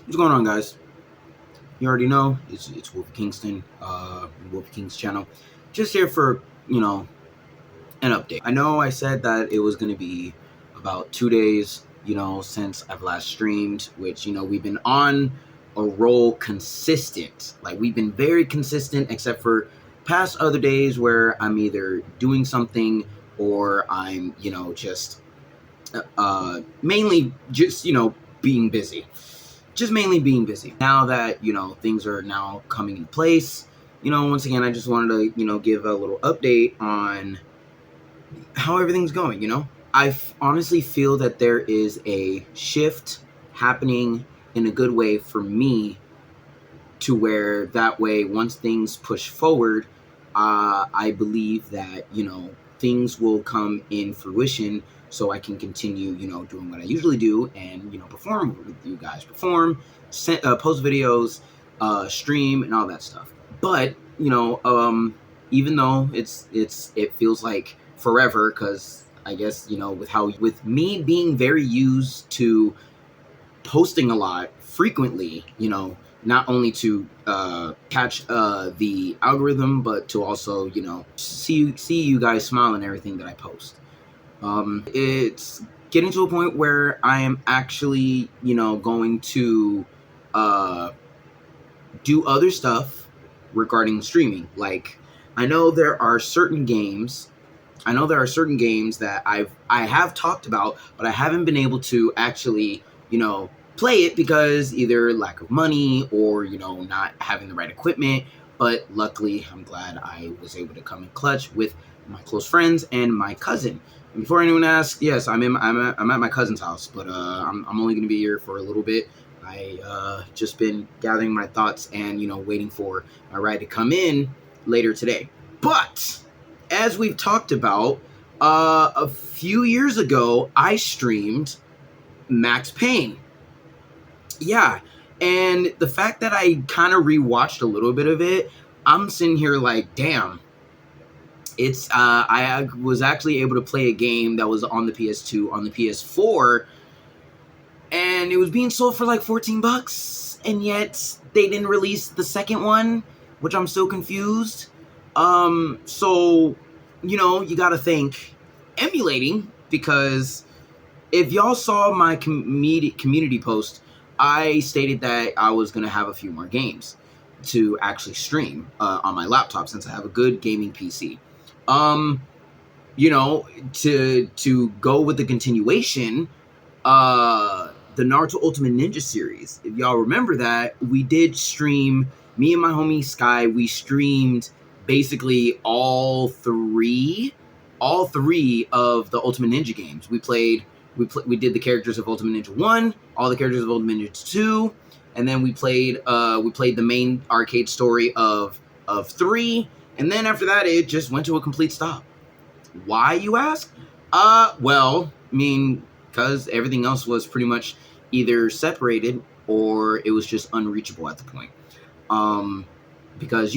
What's going on, guys? You already know it's Wolfie Kingston, Wolfie King's channel. Just here for an update. I know I said that it was going to be about 2 days, since I've last streamed. Which we've been on a roll consistent. Like we've been very consistent, except for past other days where I'm either doing something or I'm just mainly just being busy, just mainly being busy. Now that things are now coming in place, once again I just wanted to give a little update on how everything's going. Honestly feel that there is a shift happening in a good way for me, to where that way once things push forward, I believe that things will come in fruition, so I can continue doing what I usually do, and perform with you guys, post videos, stream, and all that stuff. But even though it feels like forever, because I guess with me being very used to posting a lot frequently, not only to catch the algorithm, but to also see you guys smile and everything that I post. It's getting to a point where I am actually going to do other stuff regarding streaming. Like I know there are certain games. That I have talked about, but I haven't been able to actually, play it because either lack of money or, not having the right equipment. But luckily, I'm glad I was able to come in clutch with my close friends and my cousin. And before anyone asks, yes, I'm at my cousin's house, but I'm only going to be here for a little bit. I just been gathering my thoughts and waiting for my ride to come in later today. But as we've talked about, a few years ago, I streamed Max Payne. Yeah, and the fact that I kind of rewatched a little bit of it, I'm sitting here like, damn. I was actually able to play a game that was on the PS2, on the PS4, and it was being sold for like $14, and yet they didn't release the second one, which I'm still confused. So you gotta think emulating, because if y'all saw my community post, I stated that I was gonna have a few more games to actually stream on my laptop, since I have a good gaming PC. To go with the continuation, the Naruto Ultimate Ninja series. If y'all remember that, we did stream, me and my homie Sky, we streamed basically all three of the Ultimate Ninja games. We did the characters of Ultimate Ninja 1, all the characters of Ultimate Ninja 2, and then we played the main arcade story of 3, and then after that it just went to a complete stop. Why, you ask? Well, I mean, because everything else was pretty much either separated or it was just unreachable at the point. Because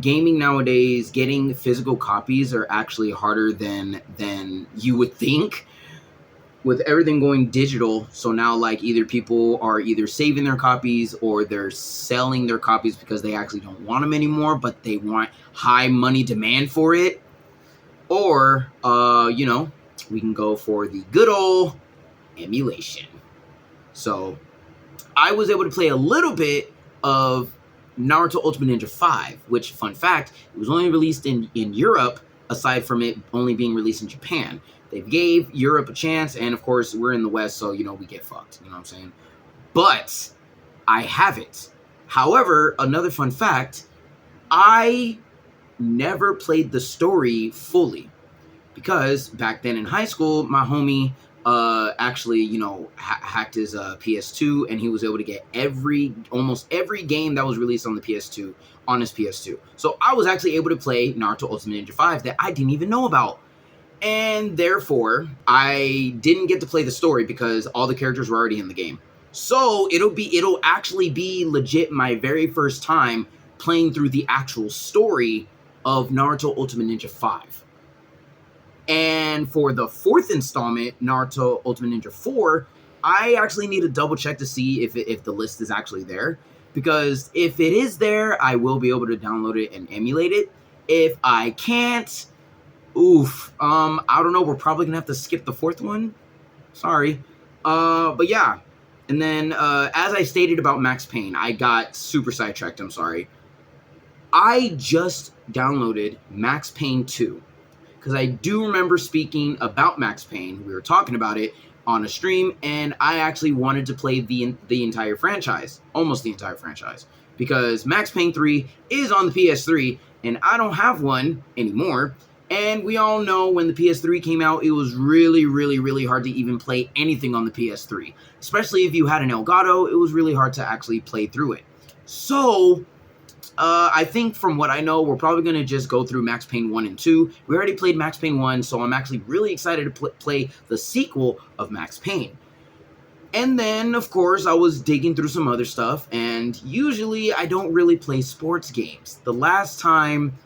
gaming nowadays, getting physical copies are actually harder than you would think, with everything going digital. So now, like, either people are either saving their copies or they're selling their copies because they actually don't want them anymore, but they want high money demand for it. Or we can go for the good old emulation. So I was able to play a little bit of Naruto Ultimate Ninja 5, which, fun fact, it was only released in Europe, aside from it only being released in Japan. They gave Europe a chance, and of course, we're in the West, so, we get fucked. You know what I'm saying? But I have it. However, another fun fact, I never played the story fully, because back then in high school, my homie actually hacked his PS2, and he was able to get almost every game that was released on the PS2 on his PS2. So I was actually able to play Naruto Ultimate Ninja 5 that I didn't even know about. And therefore, I didn't get to play the story because all the characters were already in the game. So it'll actually be legit my very first time playing through the actual story of Naruto Ultimate Ninja 5. And for the fourth installment, Naruto Ultimate Ninja 4, I actually need to double check to see if the list is actually there, because if it is there, I will be able to download it and emulate it. If I can't, oof, I don't know. We're probably gonna have to skip the fourth one. Sorry, but yeah. And then, as I stated about Max Payne, I got super sidetracked. I'm sorry. I just downloaded Max Payne 2 because I do remember speaking about Max Payne. We were talking about it on a stream, and I actually wanted to play the entire franchise, almost the entire franchise, because Max Payne 3 is on the PS3, and I don't have one anymore. And we all know when the PS3 came out, it was really, really, really hard to even play anything on the PS3. Especially if you had an Elgato, it was really hard to actually play through it. So, I think from what I know, we're probably going to just go through Max Payne 1 and 2. We already played Max Payne 1, so I'm actually really excited to play the sequel of Max Payne. And then, of course, I was digging through some other stuff, and usually I don't really play sports games. The last time,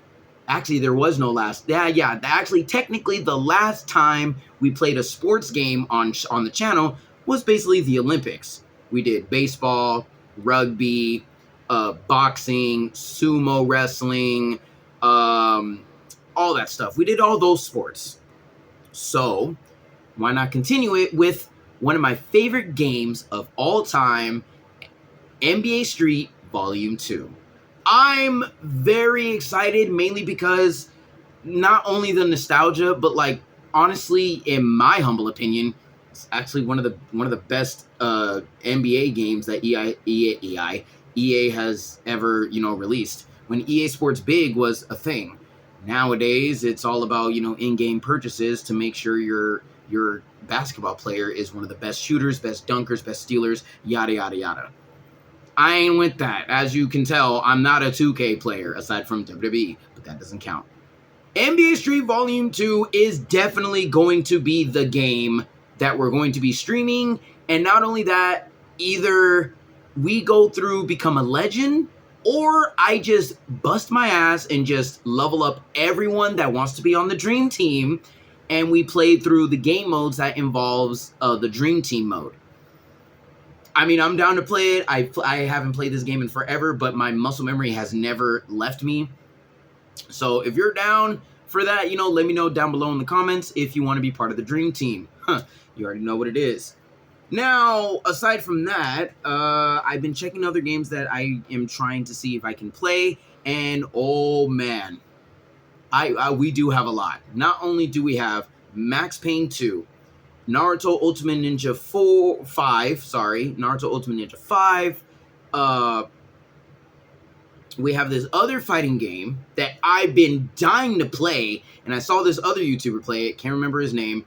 actually there was no last, actually technically the last time we played a sports game on the channel was basically the Olympics. We did baseball, rugby, boxing, sumo wrestling, all that stuff. We did all those sports. So why not continue it with one of my favorite games of all time, NBA Street Volume 2. I'm very excited, mainly because not only the nostalgia, but like honestly, in my humble opinion, it's actually one of the best NBA games that EA has ever, released. When EA Sports Big was a thing. Nowadays, it's all about, in-game purchases to make sure your basketball player is one of the best shooters, best dunkers, best stealers, yada, yada, yada. I ain't with that. As you can tell, I'm not a 2K player, aside from WWE, but that doesn't count. NBA Street Volume 2 is definitely going to be the game that we're going to be streaming, and not only that, either we go through Become a Legend, or I just bust my ass and just level up everyone that wants to be on the Dream Team, and we play through the game modes that involves the Dream Team mode. I mean, I'm down to play it. I haven't played this game in forever, but my muscle memory has never left me. So if you're down for that, let me know down below in the comments if you want to be part of the Dream Team. You already know what it is. Now, aside from that, I've been checking other games that I am trying to see if I can play, and oh man, we do have a lot. Not only do we have Max Payne 2, Naruto Ultimate Ninja 5, Naruto Ultimate Ninja 5, we have this other fighting game that I've been dying to play, and I saw this other YouTuber play it, can't remember his name,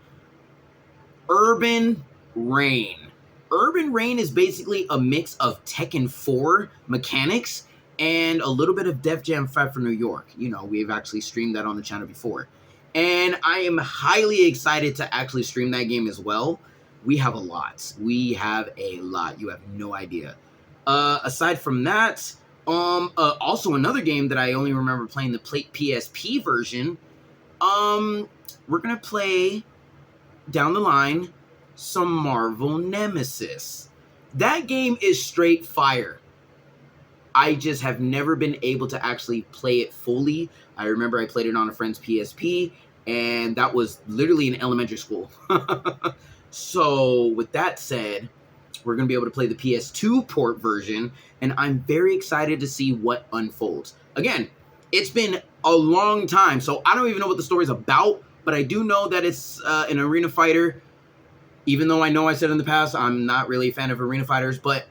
Urban Reign. Urban Reign is basically a mix of Tekken 4 mechanics and a little bit of Def Jam 5 for New York. We've actually streamed that on the channel before. And I am highly excited to actually stream that game as well. We have a lot. You have no idea. Aside from that, also another game that I only remember playing the PSP version. We're gonna play down the line some Marvel Nemesis. That game is straight fire. I just have never been able to actually play it fully. I remember I played it on a friend's PSP, and that was literally in elementary school. So with that said, we're going to be able to play the PS2 port version, and I'm very excited to see what unfolds. Again, it's been a long time, so I don't even know what the story's about, but I do know that it's an arena fighter. Even though I said in the past, I'm not really a fan of arena fighters, but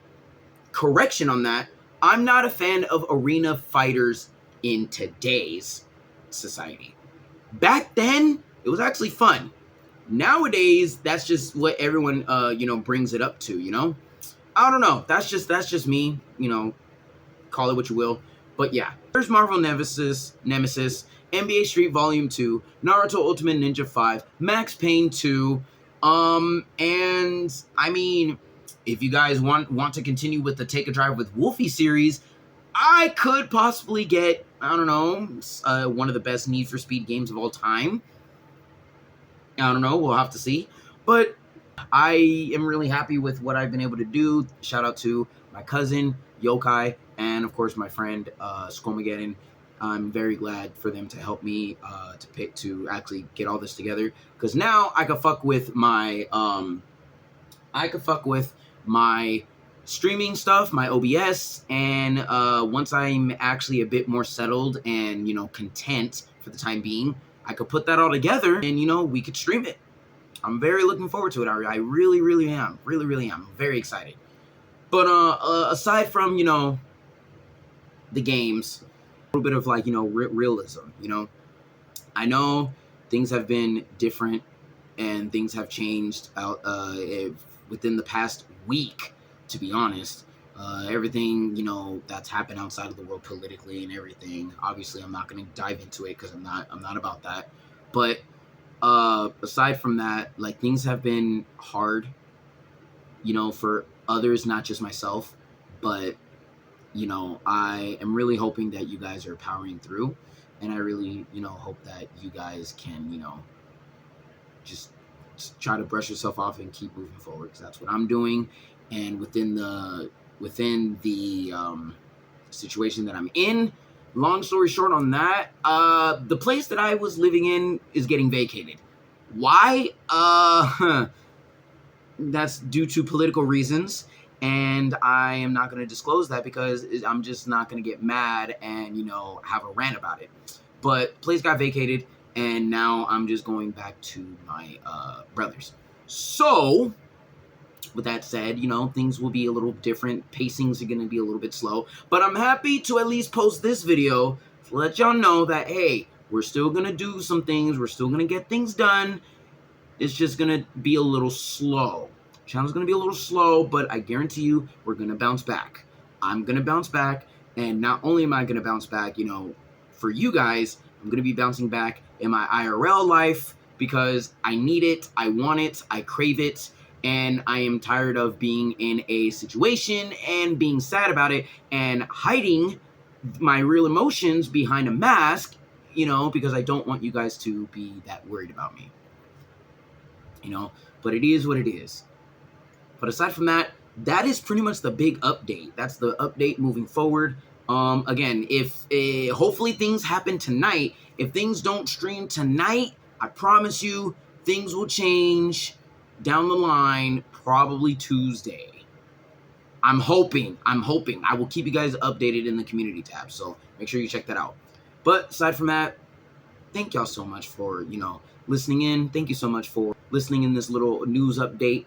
correction on that, I'm not a fan of arena fighters in today's society. Back then, it was actually fun. Nowadays, that's just what everyone, brings it up to, I don't know. That's just me, call it what you will. But yeah, there's Marvel Nemesis, NBA Street Volume 2, Naruto Ultimate Ninja 5, Max Payne 2, and I mean, if you guys want to continue with the Take a Drive with Wolfie series, I could possibly get, I don't know, one of the best Need for Speed games of all time. I don't know, we'll have to see. But I am really happy with what I've been able to do. Shout out to my cousin, Yokai, and of course my friend, Skomageddon. I'm very glad for them to help me to actually get all this together. Because now I can fuck with my streaming stuff, my OBS, and once I'm actually a bit more settled and, you know, content for the time being, I could put that all together and, you know, we could stream it. I'm very looking forward to it. I really, really am. Really, really am. I'm very excited. But aside from, you know, the games, a little bit of like, you know, realism, you know. I know things have been different and things have changed out within the past week, to be honest. Everything, you know, that's happened outside of the world politically and everything. Obviously, I'm not going to dive into it because I'm not about that. But aside from that, like, things have been hard, you know, for others, not just myself. But, you know, I am really hoping that you guys are powering through. And I really, you know, hope that you guys can, you know, just try to brush yourself off and keep moving forward, because that's what I'm doing. And within the situation that I'm in, long story short on that, the place that I was living in is getting vacated. Why? That's due to political reasons, and I am not going to disclose that because I'm just not going to get mad and, you know, have a rant about it. But place got vacated, and now I'm just going back to my brothers. So, with that said, you know, things will be a little different. Pacings are going to be a little bit slow. But I'm happy to at least post this video to let y'all know that, hey, we're still going to do some things. We're still going to get things done. It's just going to be a little slow. Channel's going to be a little slow, but I guarantee you we're going to bounce back. I'm going to bounce back. And not only am I going to bounce back, you know, for you guys, I'm going to be bouncing back in my IRL life because I need it, I want it, I crave it, and I am tired of being in a situation and being sad about it and hiding my real emotions behind a mask, you know, because I don't want you guys to be that worried about me. You know, but it is what it is. But aside from that, that is pretty much the big update. That's the update moving forward. Again, if hopefully things happen tonight. If things don't stream tonight, I promise you things will change down the line, probably Tuesday. I'm hoping. I will keep you guys updated in the community tab, so make sure you check that out. But aside from that, thank y'all so much for, you know, listening in. Thank you so much for listening in this little news update.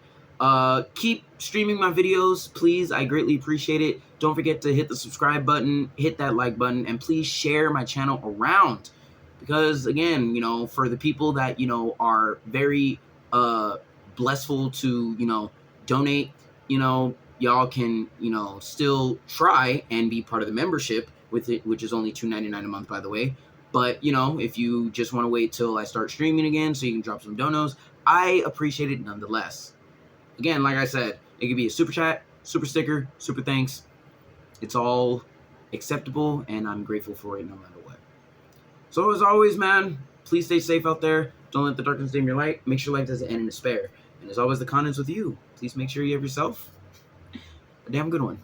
Keep streaming my videos, please. I greatly appreciate it. Don't forget to hit the subscribe button, hit that like button, and please share my channel around. Because, again, you know, for the people that, you know, are very blessful to, you know, donate, you know, y'all can, you know, still try and be part of the membership with it, which is only $2.99 a month, by the way. But, you know, if you just want to wait till I start streaming again so you can drop some donos, I appreciate it nonetheless. Again, like I said, it could be a super chat, super sticker, super thanks. It's all acceptable, and I'm grateful for it no matter what. So as always, man, please stay safe out there. Don't let the darkness dim your light. Make sure life doesn't end in despair. And as always, the content's with you. Please make sure you have yourself a damn good one.